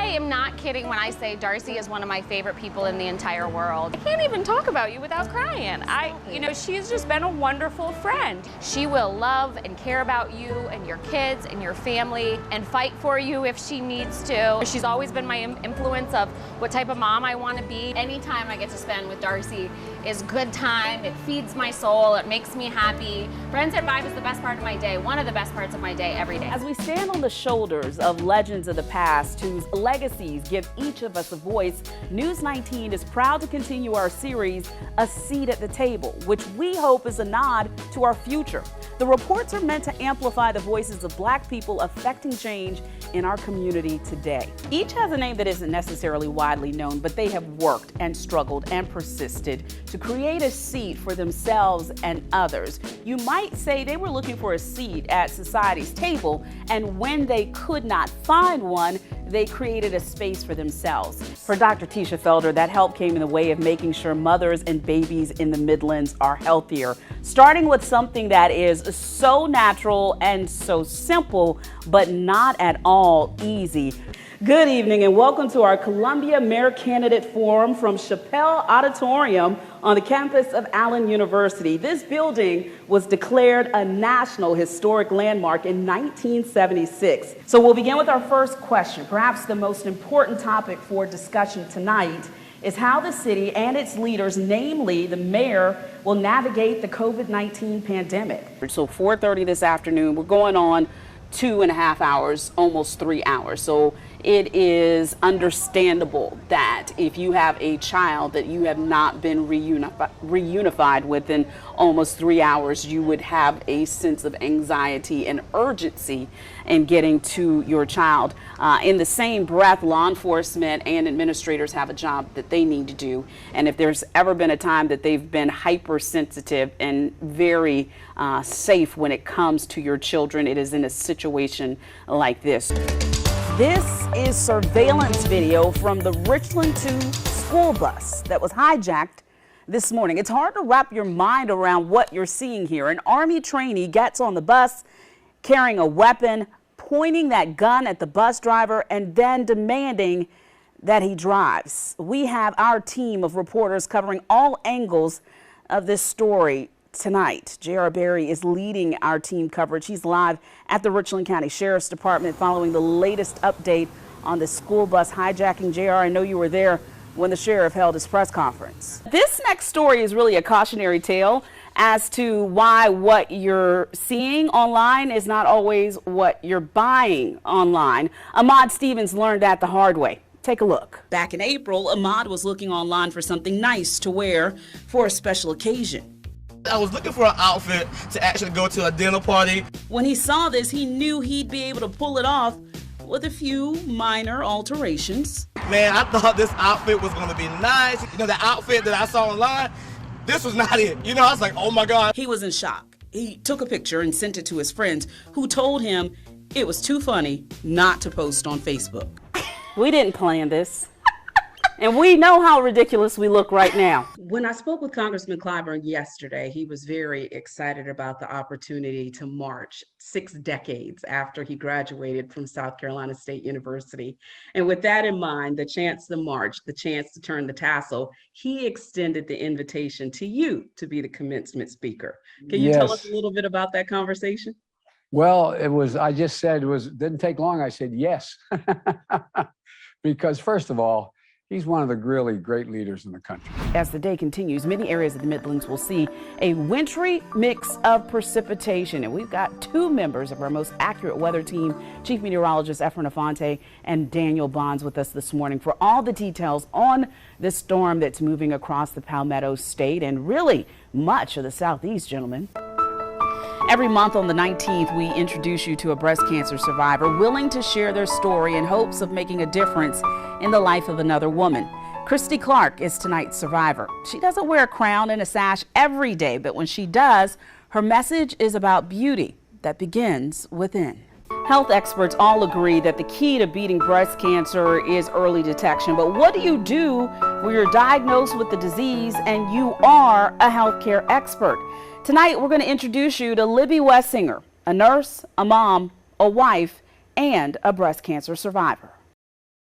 am not kidding when I say Darci is one of my favorite people in the entire world. I can't even talk about you without crying. You know, she's just been a wonderful friend. She will love and care about you and your kids and your family and fight for you if she needs to. She's always been my influence of what type of mom I want to be. Anytime I get to spend with Darci is good time. It feeds my soul. It makes me happy. Friends at 5 is the best part of my day, one of the best parts of my day every day. As we stand on the shoulders of legends of the past whose legacies give each of us a voice, News 19 is proud to continue our series, A Seat at the Table, which we hope is a nod to our future. The reports are meant to amplify the voices of Black people affecting change in our community today. Each has a name that isn't necessarily widely known, but they have worked and struggled and persisted to create a seat for themselves and others. You might say they were looking for a seat at society's table, and when they could not find one, they created a space for themselves. For Dr. Tisha Felder, that help came in the way of making sure mothers and babies in the Midlands are healthier, starting with something that is so natural and so simple, but not at all easy. Good evening and welcome to our Columbia Mayor Candidate Forum from Chappelle Auditorium on the campus of Allen University. This building was declared a National Historic Landmark in 1976. So we'll begin with our first question. Perhaps the most important topic for discussion tonight is how the city and its leaders, namely the mayor, will navigate the COVID-19 pandemic. So 4:30 this afternoon, we're going on 2.5 hours, almost 3 hours. So it is understandable that if you have a child that you have not been reunified within almost 3 hours, you would have a sense of anxiety and urgency in getting to your child. In the same breath, law enforcement and administrators have a job that they need to do. And if there's ever been a time that they've been hypersensitive and very safe when it comes to your children, it is in a situation like this. This is surveillance video from the Richland 2 school bus that was hijacked this morning. It's hard to wrap your mind around what you're seeing here. An Army trainee gets on the bus carrying a weapon, pointing that gun at the bus driver, and then demanding that he drives. We have our team of reporters covering all angles of this story tonight. J.R. Berry is leading our team coverage. He's live at the Richland County Sheriff's Department following the latest update on the school bus hijacking. J.R., I know you were there when the sheriff held his press conference. This next story is really a cautionary tale as to why what you're seeing online is not always what you're buying online. Ahmad Stevens learned that the hard way. Take a look. Back in April, Ahmad was looking online for something nice to wear for a special occasion. I was looking for an outfit to actually go to a dinner party. When he saw this, he knew he'd be able to pull it off with a few minor alterations. Man, I thought this outfit was going to be nice. You know, the outfit that I saw online, this was not it. You know, I was like, oh my God. He was in shock. He took a picture and sent it to his friends, who told him it was too funny not to post on Facebook. We didn't plan this. And we know how ridiculous we look right now. When I spoke with Congressman Clyburn yesterday, he was very excited about the opportunity to march 6 decades after he graduated from South Carolina State University. And with that in mind, the chance to march, the chance to turn the tassel, he extended the invitation to you to be the commencement speaker. Can you tell us a little bit about that conversation? Well, I just said didn't take long. I said yes. Because first of all, he's one of the really great leaders in the country. As the day continues, many areas of the Midlands will see a wintry mix of precipitation. And we've got 2 members of our most accurate weather team, Chief Meteorologist Efren Afonte and Daniel Bonds, with us this morning for all the details on this storm that's moving across the Palmetto State and really much of the Southeast, gentlemen. Every month on the 19th, we introduce you to a breast cancer survivor willing to share their story in hopes of making a difference in the life of another woman. Christy Clark is tonight's survivor. She doesn't wear a crown and a sash every day, but when she does, her message is about beauty that begins within. Health experts all agree that the key to beating breast cancer is early detection. But what do you do when you're diagnosed with the disease and you are a healthcare expert? Tonight, we're going to introduce you to Libby Wessinger, a nurse, a mom, a wife, and a breast cancer survivor.